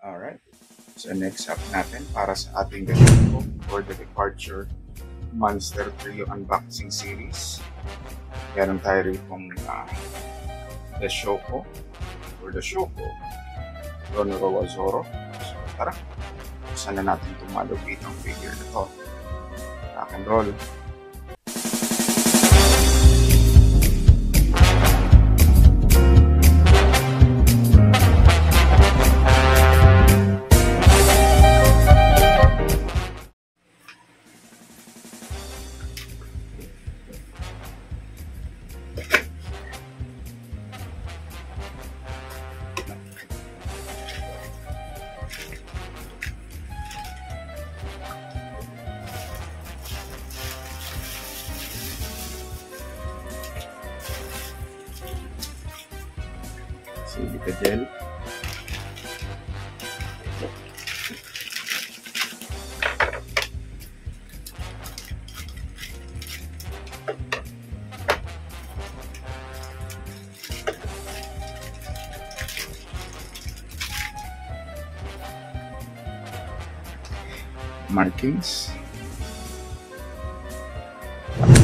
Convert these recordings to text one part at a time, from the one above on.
Alright. So next up natin para sa ating Deshoco or the Departure Monster Trio Unboxing Series. Meron tayo ritong Deshoco or Deshoco Ronoroa Zoro. So tara, saan na natin tumalupit ang figure na to. Rock and roll. Silica gel. Markings.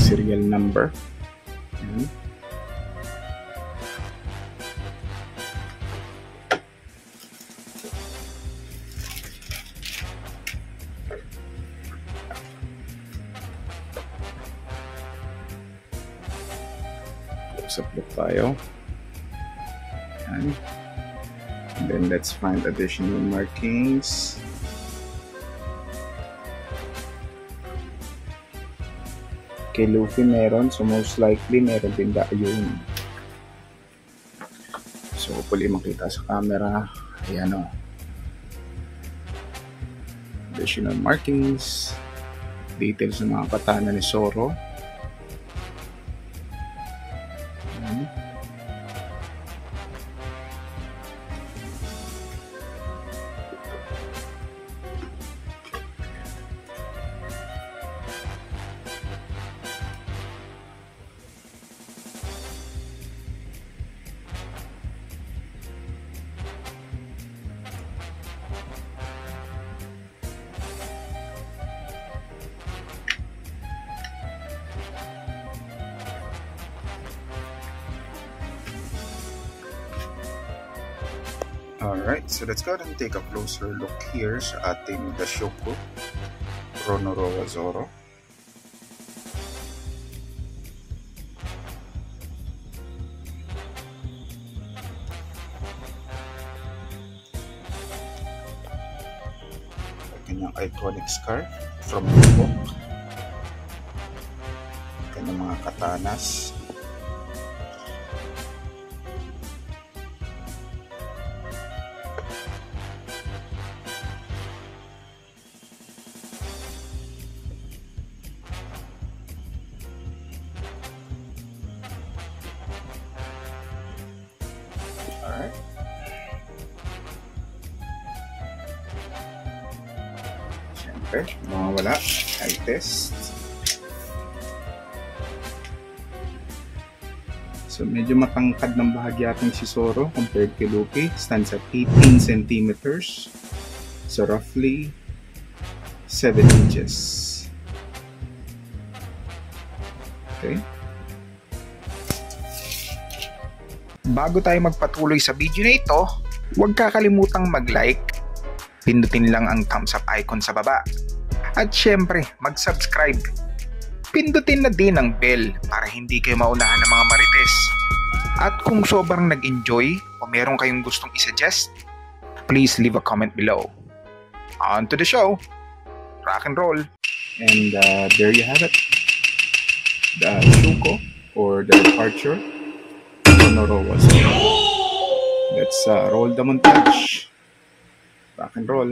Serial number. Close-up look tayo. And then let's find additional markings. Kay Luffy meron, so most likely meron din yun. So hopefully makita sa camera. Ayan o. Additional markings. Details ng mga katana ni Zoro. Alright, so let's go ahead and take a closer look here sa ating Deshoco Ronoroa Zoro. Kanyang iconic scarf from the book. Kanyang mga katanas. Alright. Siyempre, mawawala. Eye test. So, medyo matangkad ng bahagya itong si Zoro compared kay Luffy. Stands at 18 centimeters. So, roughly 7 inches. Okay. Bago tayo magpatuloy sa video na ito, huwag kakalimutang mag-like, pindutin lang ang thumbs up icon sa baba, at syempre mag-subscribe. Pindutin na din ang bell para hindi kayo maunahan ng mga marites. At kung sobrang nag-enjoy o meron kayong gustong isuggest, please leave a comment below. On to the show! Rock and roll! And there you have it. The Deshoco or the Departure Ronoroa Zoro. Let's roll the montage. Rock and roll.